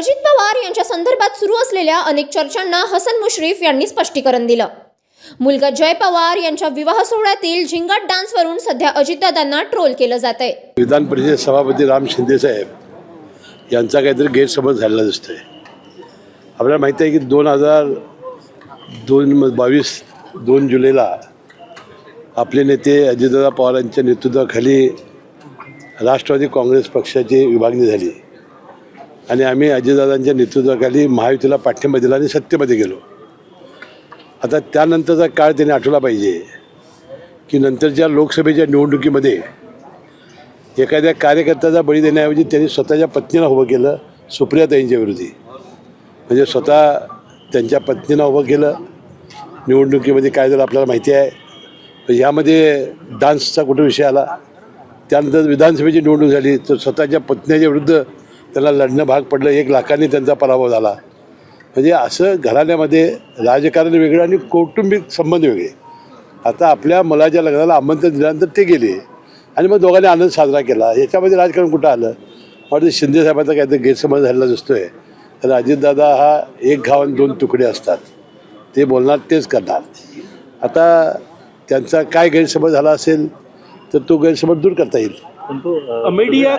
अजित पवार यांच्या संदर्भात सुरू असलेल्या अनेक चर्चांना हसन मुश्रीफ यांनी स्पष्टीकरण दिलं। मुलगा जय पवार यांच्या विवाह सोहळ्यातील झिंगाट डान्सवरून सध्या अजितदादांना ट्रोल केलं जातंय। विधान परिषद सभापती राम शिंदे साहेब यांचा काहीतरी गैरसमज झालेला दिसतोय। आपल्याला माहिती आहे की 2022 2 जुलैला आपले नेते अजितदादा पवार यांच्या नेतृत्वाखाली राष्ट्रवादी काँग्रेस पक्षाची विभागणी झाली आणि आम्ही अजितदादांच्या नेतृत्वाखाली महायुतीला पाठिंबा दिला आणि सत्तेमध्ये गेलो। आता त्यानंतरचा काळ त्यांनी आठवला पाहिजे की नंतरच्या लोकसभेच्या निवडणुकीमध्ये एखाद्या कार्यकर्त्याचा बळी देण्याऐवजी त्यांनी स्वतःच्या पत्नीला उभं केलं सुप्रियाताईंच्या विरोधी, म्हणजे स्वतः त्यांच्या पत्नीला उभं केलं निवडणुकीमध्ये। काय झालं आपल्याला माहिती आहे। यामध्ये डान्सचा कुठं विषय आला, त्यानंतर विधानसभेची निवडणूक झाली तर स्वतःच्या पत्नीच्या विरुद्ध त्यांना लढणं भाग पडलं। 1 लाखांनी त्यांचा पराभव झाला। म्हणजे असं घराण्यामध्ये राजकारण वेगळं आणि कौटुंबिक संबंध वेगळे। आता आपल्या मुलाच्या लग्नाला आमंत्रण दिल्यानंतर ते गेले आणि मग दोघांनी आनंद साजरा केला। याच्यामध्ये राजकारण कुठं आलं? वाटतं शिंदे साहेबांचा काहीतरी गैरसमज झालेला दिसतोय। तर अजितदादा हा 1 घाव आणि 2 तुकडे असतात, ते बोलणार तेच करणार। आता त्यांचा काय गैरसमज झाला असेल तर तो गैरसमज दूर करता येईल। मीडिया